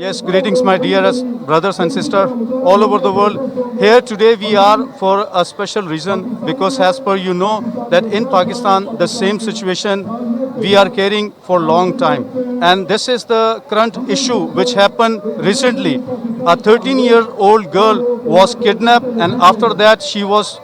Yes, greetings, my dearest brothers and sisters all over the world. Here today we are for a special reason because, as per you know, that in Pakistan the same situation we are carrying for long time, and this is the current issue which happened recently. A 13-year-old girl was kidnapped, and after that she was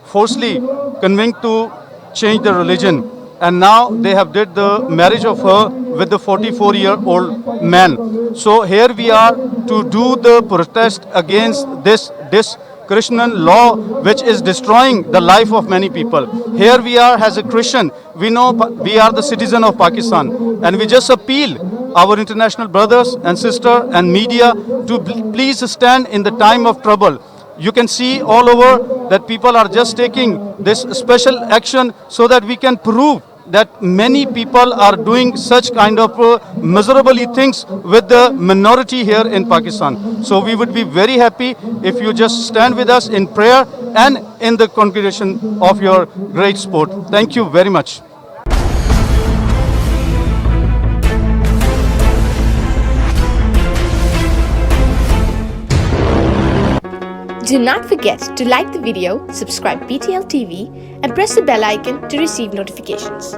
forcibly convinced to change the religion, and now they have did the marriage of her with the 44-year-old man. So here we are to do the protest against this Christian law which is destroying the life of many people. Here we are as a Christian, we know we are the citizen of Pakistan, and we just appeal our international brothers and sisters and media to please stand in the time of trouble. You can see all over that people are just taking this special action so that we can prove that many people are doing such kind of miserable things with the minority here in Pakistan. So we would be very happy if you just stand with us in prayer and in the congregation of your great sport. Thank you very much. Do not forget to like the video, subscribe BTL TV, and press the bell icon to receive notifications.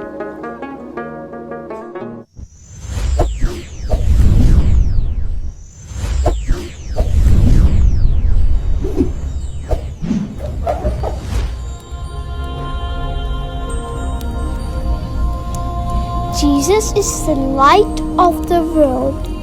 Jesus is the light of the world.